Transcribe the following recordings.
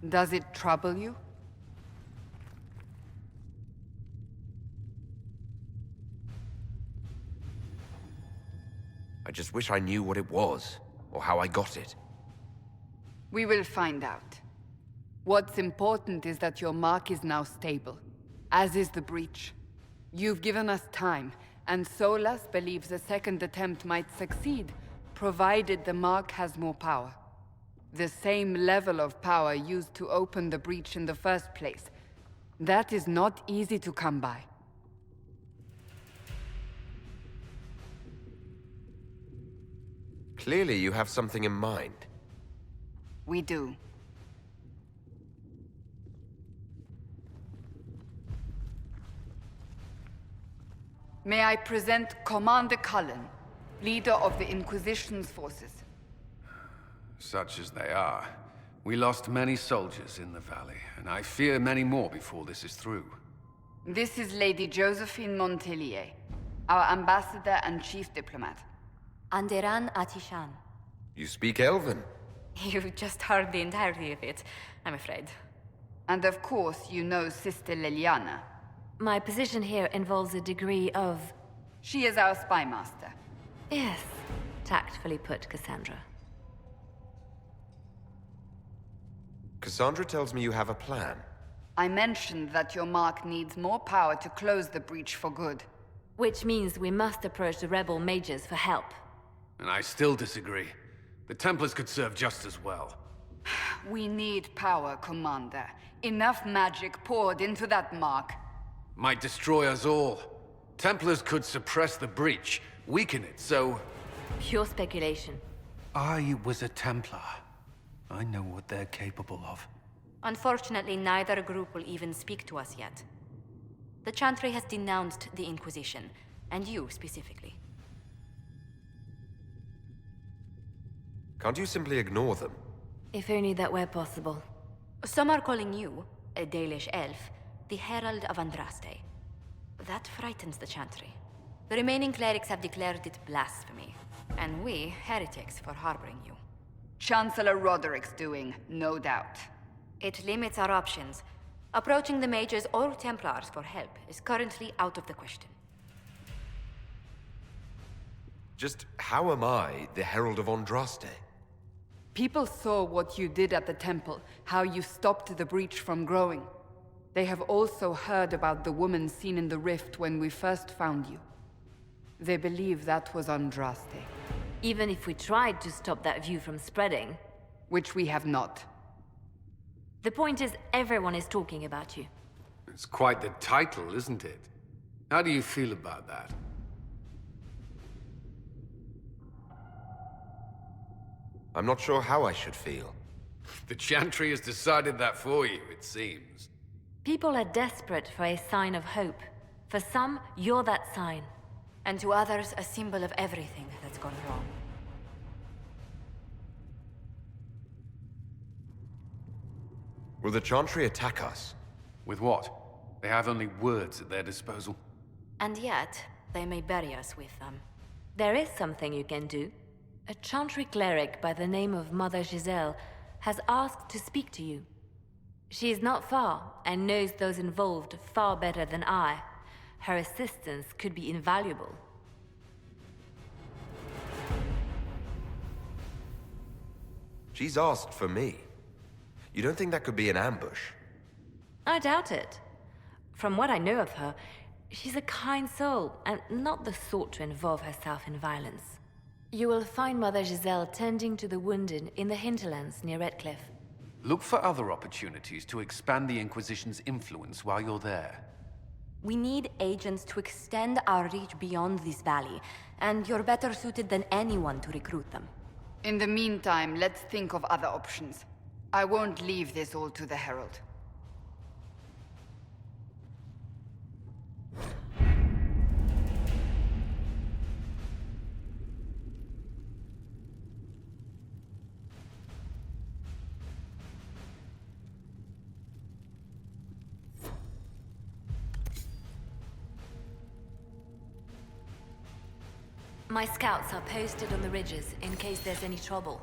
Does it trouble you? I just wish I knew what it was, or how I got it. We will find out. What's important is that your mark is now stable, as is the breach. You've given us time, and Solas believes a second attempt might succeed, provided the mark has more power. The same level of power used to open the breach in the first place. That is not easy to come by. Clearly you have something in mind. We do. May I present Commander Cullen, leader of the Inquisition's forces. Such as they are. We lost many soldiers in the valley, and I fear many more before this is through. This is Lady Josephine Montelier, our ambassador and chief diplomat. Anderan Atishan. You speak Elven. You just heard the entirety of it, I'm afraid. And of course, you know Sister Liliana. My position here involves a degree of... She is our spy master. Yes, tactfully put, Cassandra. Cassandra tells me you have a plan. I mentioned that your mark needs more power to close the breach for good. Which means we must approach the rebel mages for help. And I still disagree. The Templars could serve just as well. We need power, Commander. Enough magic poured into that mark. Might destroy us all. Templars could suppress the breach, weaken it, so... Pure speculation. I was a Templar. I know what they're capable of. Unfortunately, neither group will even speak to us yet. The Chantry has denounced the Inquisition, and you specifically. Can't you simply ignore them? If only that were possible. Some are calling you, a Dalish elf, the Herald of Andraste. That frightens the Chantry. The remaining clerics have declared it blasphemy, and we, heretics, for harboring you. Chancellor Roderick's doing, no doubt. It limits our options. Approaching the mages or Templars for help is currently out of the question. Just how am I the Herald of Andraste? People saw what you did at the temple, how you stopped the breach from growing. They have also heard about the woman seen in the rift when we first found you. They believe that was Andraste. Even if we tried to stop that view from spreading... Which we have not. The point is, everyone is talking about you. It's quite the title, isn't it? How do you feel about that? I'm not sure how I should feel. The Chantry has decided that for you, it seems. People are desperate for a sign of hope. For some, you're that sign. And to others, a symbol of everything that's gone wrong. Will the Chantry attack us? With what? They have only words at their disposal. And yet, they may bury us with them. There is something you can do. A Chantry cleric by the name of Mother Giselle has asked to speak to you. She is not far, and knows those involved far better than I. Her assistance could be invaluable. She's asked for me. You don't think that could be an ambush? I doubt it. From what I know of her, she's a kind soul, and not the sort to involve herself in violence. You will find Mother Giselle tending to the wounded in the hinterlands near Redcliffe. Look for other opportunities to expand the Inquisition's influence while you're there. We need agents to extend our reach beyond this valley, and you're better suited than anyone to recruit them. In the meantime, let's think of other options. I won't leave this all to the Herald. My scouts are posted on the ridges in case there's any trouble.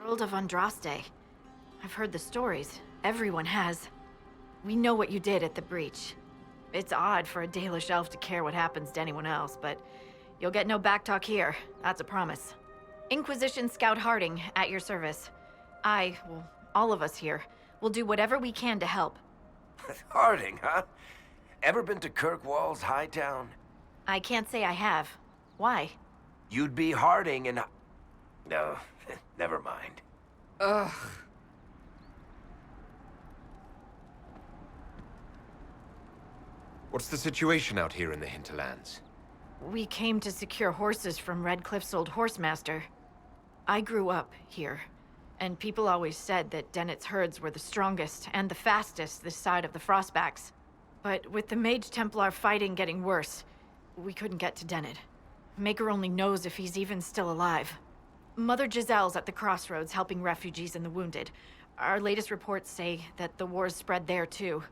Herald of Andraste. I've heard the stories. Everyone has. We know what you did at the breach. It's odd for a Dalish elf to care what happens to anyone else, but you'll get no backtalk here. That's a promise. Inquisition Scout Harding, at your service. All of us here, will do whatever we can to help. Harding, huh? Ever been to Kirkwall's Hightown? I can't say I have. Why? You'd be Harding and... No, never mind. Ugh. What's the situation out here in the hinterlands? We came to secure horses from Redcliffe's old horsemaster. I grew up here, and people always said that Dennett's herds were the strongest and the fastest this side of the Frostbacks. But with the Mage Templar fighting getting worse, we couldn't get to Dennett. Maker only knows if he's even still alive. Mother Giselle's at the crossroads helping refugees and the wounded. Our latest reports say that the war's spread there too.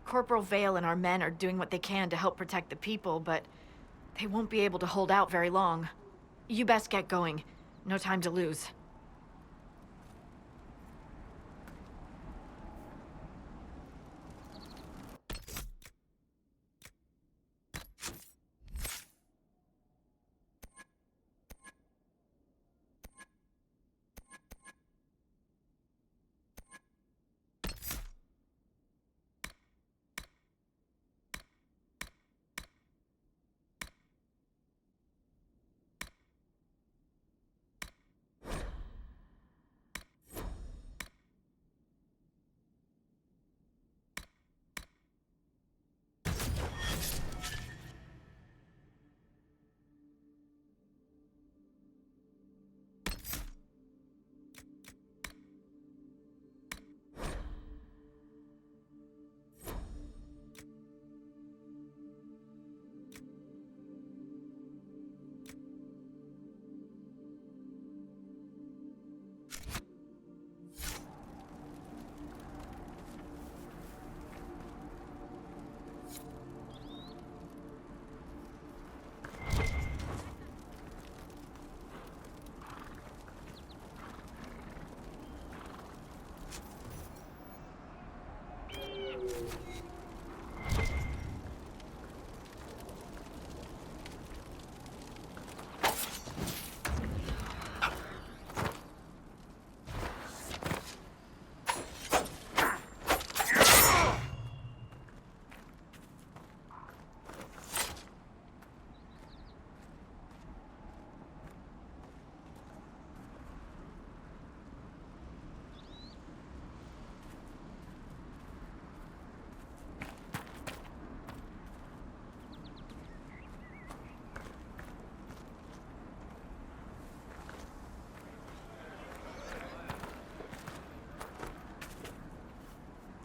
Corporal Vale and our men are doing what they can to help protect the people, but they won't be able to hold out very long. You best get going. No time to lose.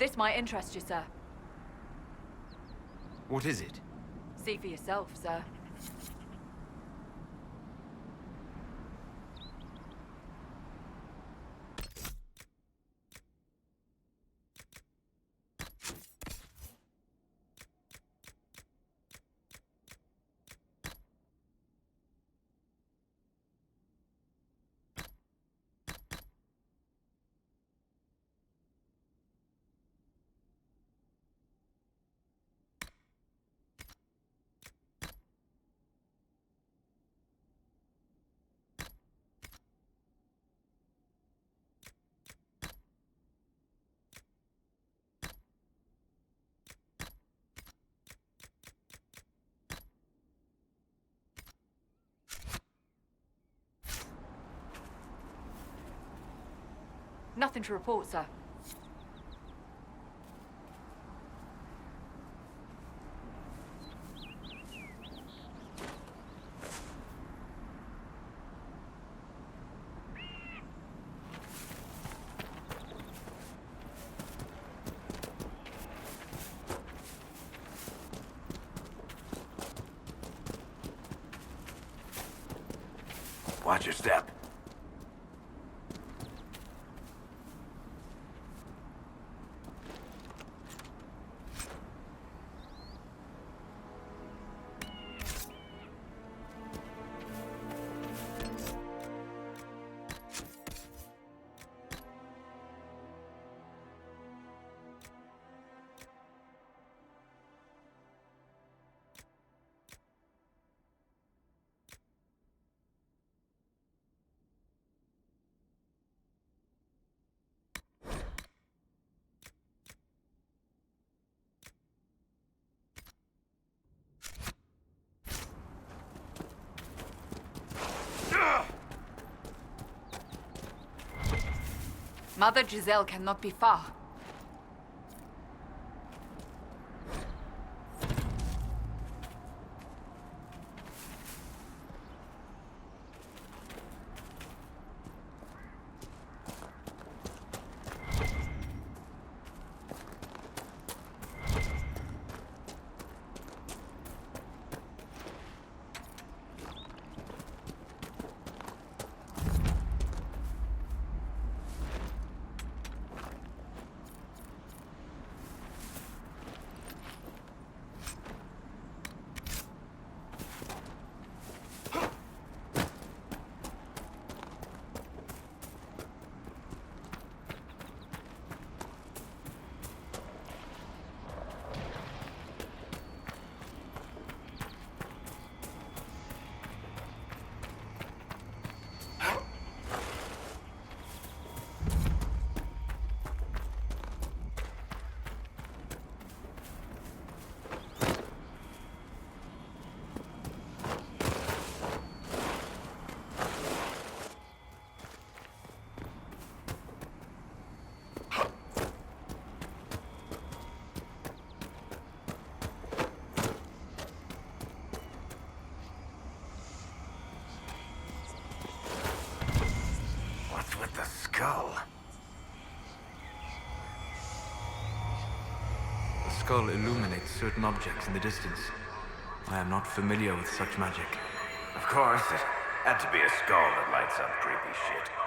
This might interest you, sir. What is it? See for yourself, sir. Nothing to report, sir. Watch your step. Mother Giselle cannot be far. Skull. The skull illuminates certain objects in the distance. I am not familiar with such magic. Of course, it had to be a skull that lights up creepy shit.